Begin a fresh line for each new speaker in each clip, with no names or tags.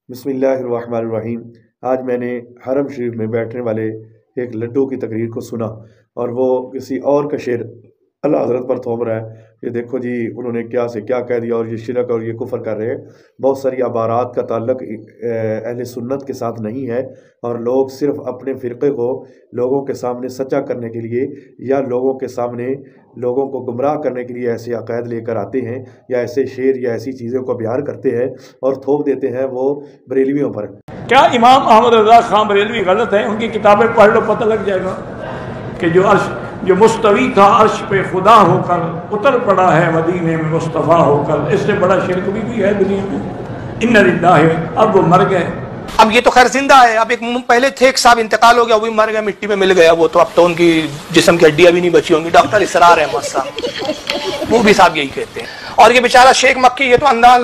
बिस्मिल्लाहिर्रहमानिर्रहीम। आज मैंने हरम शरीफ में बैठने वाले एक लड्डू की तकरीर को सुना और वो किसी और का शेर अल्लाह हज़रत पर थोप रहा है। ये देखो जी, उन्होंने क्या से क्या कह दिया और ये शिरक और ये कुफर कर रहे हैं। बहुत सारी अबारात का ताल्लुक अहले सुन्नत के साथ नहीं है और लोग सिर्फ अपने फ़िरक़े को लोगों के सामने सच्चा करने के लिए या लोगों के सामने लोगों को गुमराह करने के लिए ऐसे अक़ायद लेकर आते हैं या ऐसे शेर या ऐसी चीज़ों को बयान करते हैं और थोप देते हैं वो बरेलवियों पर।
क्या इमाम अहमद रज़ा खान बरेलवी गलत है? उनकी किताबें पढ़ लो, पता लग जाएगा कि जो मुस्तवी था अर्श पे खुदा होकर उतर पड़ा है मदीने में मुस्तफ़ा होकर। इससे बड़ा शिरक भी कोई है दुनिया में? इन्ना लिल्लाहि। अब वो मर गए,
अब ये तो खैर जिंदा है। अब एक पहले थे, एक साहब इंतकाल हो गया, वो भी मर गया, मिट्टी में मिल गया वो तो। अब तो उनकी जिस्म की हड्डियां भी नहीं बची होंगी। डॉक्टर इसरार अहमद साहब, वो भी साहब यही कहते हैं। और ये बेचारा शेख मक्की, ये तो अंधा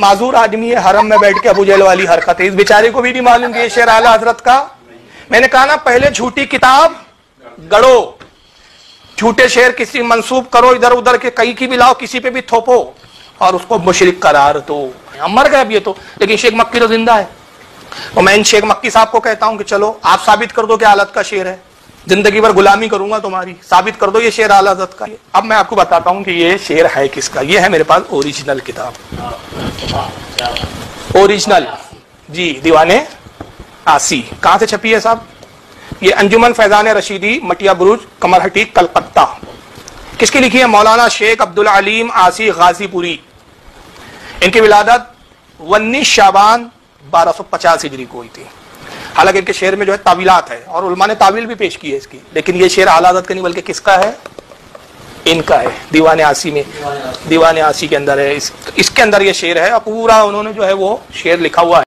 माजूर आदमी है, हरम में बैठ के अबू जहल वाली हरकत है। इस बेचारे को भी नहीं मालूम कि ये शेर आला हजरत का। मैंने कहा ना, पहले झूठी किताब गढ़ो, झूठे शेर किसी मंसूब करो, इधर उधर के कई की भी लाओ, किसी पे भी थोपो और उसको मुशरिक करार दो। हम मर गए अब ये तो, लेकिन शेख मक्की तो जिंदा है। और मैं इन शेख मक्की साहब को कहता हूं कि चलो आप साबित कर दो कि हालत का शेर है, जिंदगी भर गुलामी करूंगा तुम्हारी, साबित कर दो ये शेर आला हज़रत का। अब मैं आपको बताता हूं कि ये शेर है किसका। ये है मेरे पास ओरिजिनल किताब, ओरिजिनल जी, दीवाने आसी। कहां से छपी है साहब? ये अंजुमन फैजान रशीदी, मटिया बुरुज, कमरहटी, कलकत्ता। किसकी लिखी है? मौलाना शेख अब्दुल अलीम आसी गाजीपुरी। इनकी विलादत 19 शाबान 1250 हिजरी को हुई थी। हालांकि इनके शेर में जो है तावीलात है और उलमा ने तावील भी पेश की है इसकी, लेकिन ये शेर आला हज़रत का नहीं बल्कि किसका है? इनका है। दीवाने आसी में, दीवाने आसी के अंदर है, इसके अंदर ये शेर है और पूरा उन्होंने जो है वो शेर लिखा हुआ है।